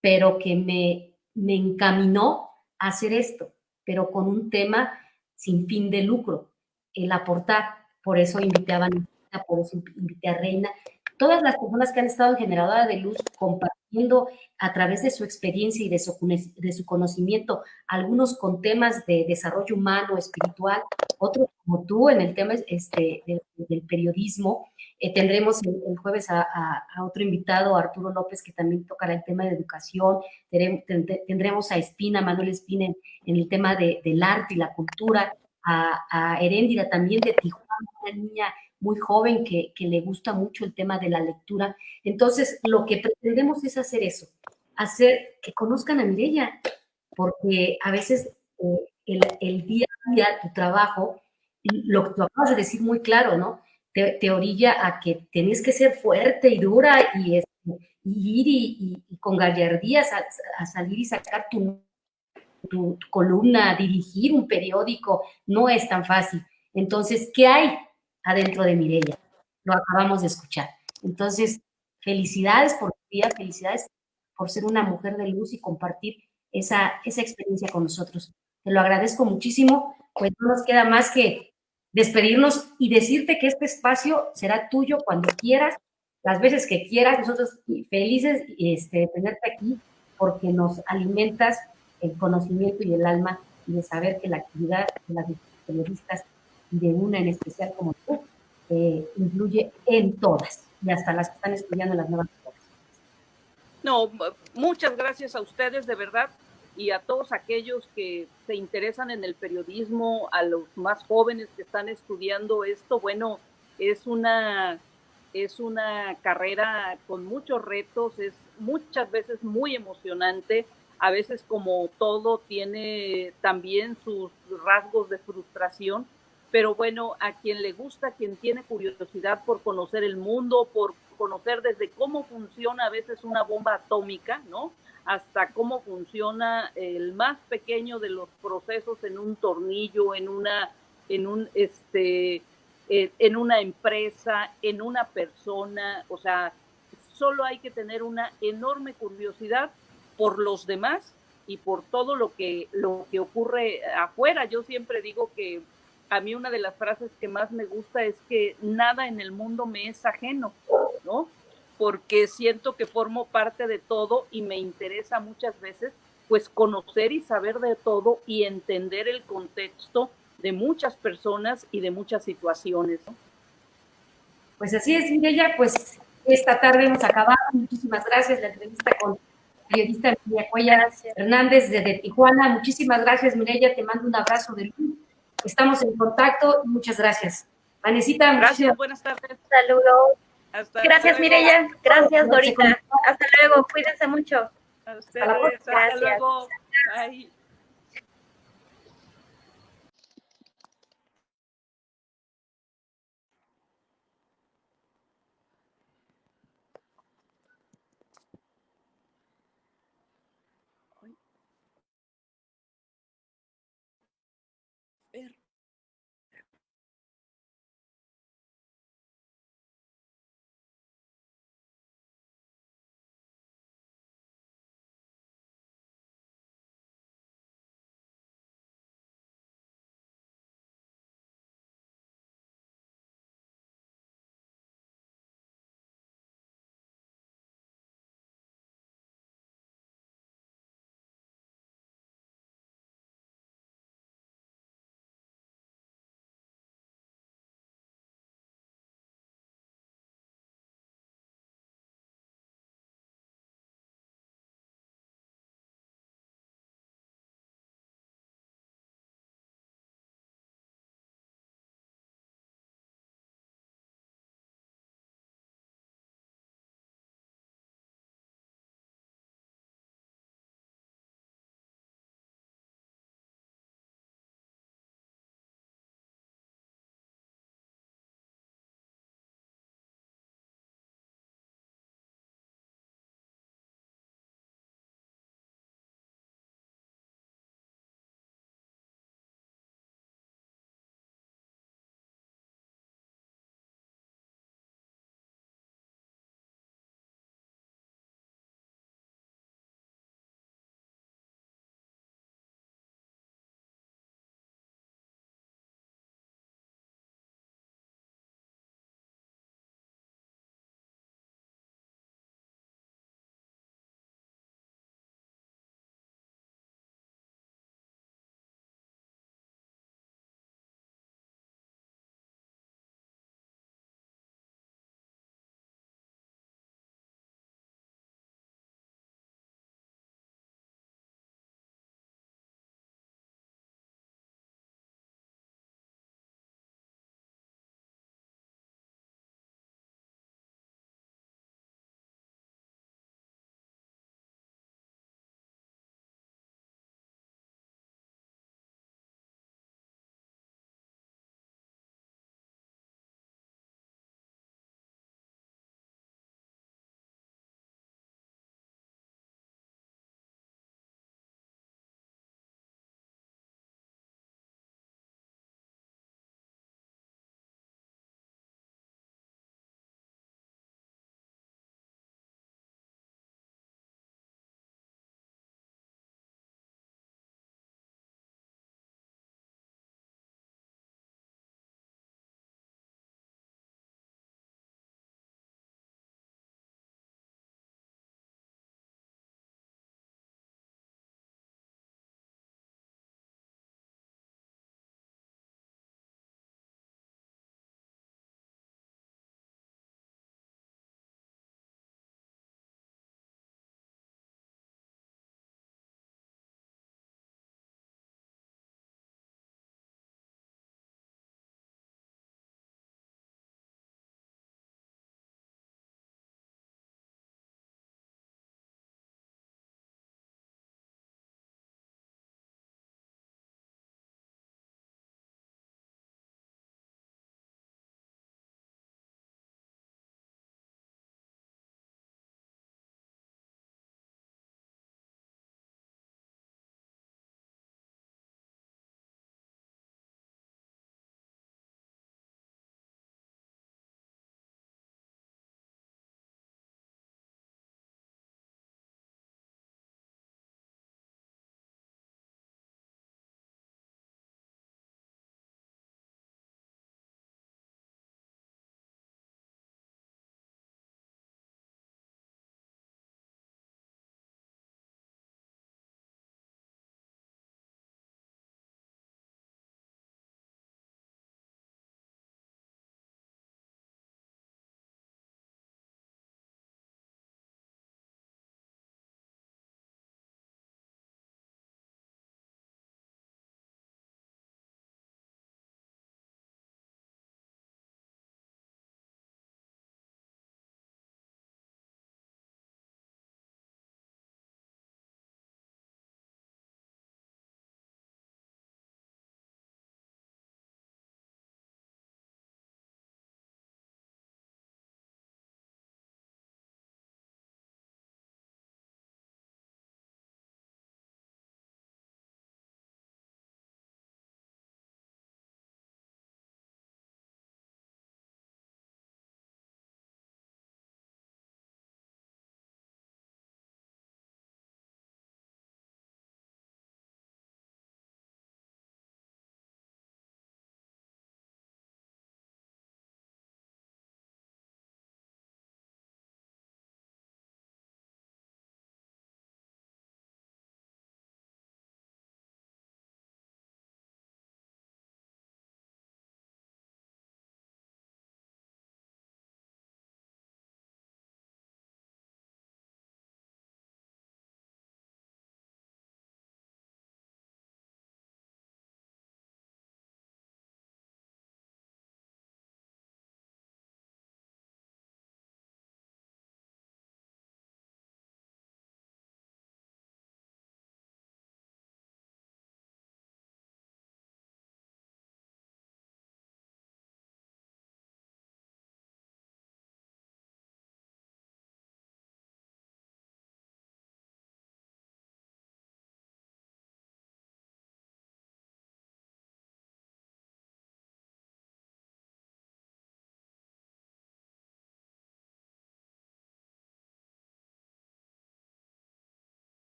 pero que me encaminó a hacer esto, pero con un tema sin fin de lucro, el aportar. Por eso invité a Vanessa, por eso invité a Reina, todas las personas que han estado en Generadora de Luz compartiendo a través de su experiencia y de su conocimiento, algunos con temas de desarrollo humano, espiritual, otros como tú en el tema del periodismo. Tendremos el jueves a otro invitado, Arturo López, que también tocará el tema de educación. Tendremos a Espina, Manuel Espina, en el tema del arte y la cultura, a Heréndira también de Tijuana, una niña muy joven que le gusta mucho el tema de la lectura. Entonces, lo que pretendemos es hacer eso, hacer que conozcan a Mireya, porque a veces el día a día, tu trabajo, lo que tú acabas de decir muy claro, ¿no? Te orilla a que tenés que ser fuerte y dura y ir y con gallardía a salir y sacar tu columna, dirigir un periódico, no es tan fácil. Entonces, ¿qué hay adentro de Mireya? Lo acabamos de escuchar. Entonces, felicidades por tu día, felicidades por ser una mujer de luz y compartir esa experiencia con nosotros. Te lo agradezco muchísimo, pues no nos queda más que despedirnos y decirte que este espacio será tuyo cuando quieras, las veces que quieras. Nosotros felices de tenerte aquí porque nos alimentas el conocimiento y el alma y de saber que la actividad de las periodistas y de una en especial como tú influye en todas y hasta las que están estudiando las nuevas cosas. No, muchas gracias a ustedes de verdad y a todos aquellos que se interesan en el periodismo, a los más jóvenes que están estudiando esto. Bueno, es una carrera con muchos retos, es muchas veces muy emocionante. A veces, como todo, tiene también sus rasgos de frustración, pero bueno, a quien le gusta, a quien tiene curiosidad por conocer el mundo, por conocer desde cómo funciona a veces una bomba atómica, ¿no?, hasta cómo funciona el más pequeño de los procesos en un tornillo, en una empresa, en una persona. O sea, solo hay que tener una enorme curiosidad por los demás y por todo lo que ocurre afuera. Yo siempre digo que a mí una de las frases que más me gusta es que nada en el mundo me es ajeno, ¿no? Porque siento que formo parte de todo y me interesa muchas veces pues conocer y saber de todo y entender el contexto de muchas personas y de muchas situaciones, ¿no? Pues así es, Mireya, pues esta tarde hemos acabado. Muchísimas gracias, la entrevista con la periodista Mireya Cuellar Hernández desde Tijuana. Muchísimas gracias, Mireya, te mando un abrazo de luz. Estamos en contacto y muchas gracias. Vanesita, gracias, buenas tardes. Saludos. Gracias, luego. Mireya. Gracias, Dorita. Hasta luego. Cuídense mucho. A ustedes. Hasta luego. Bye.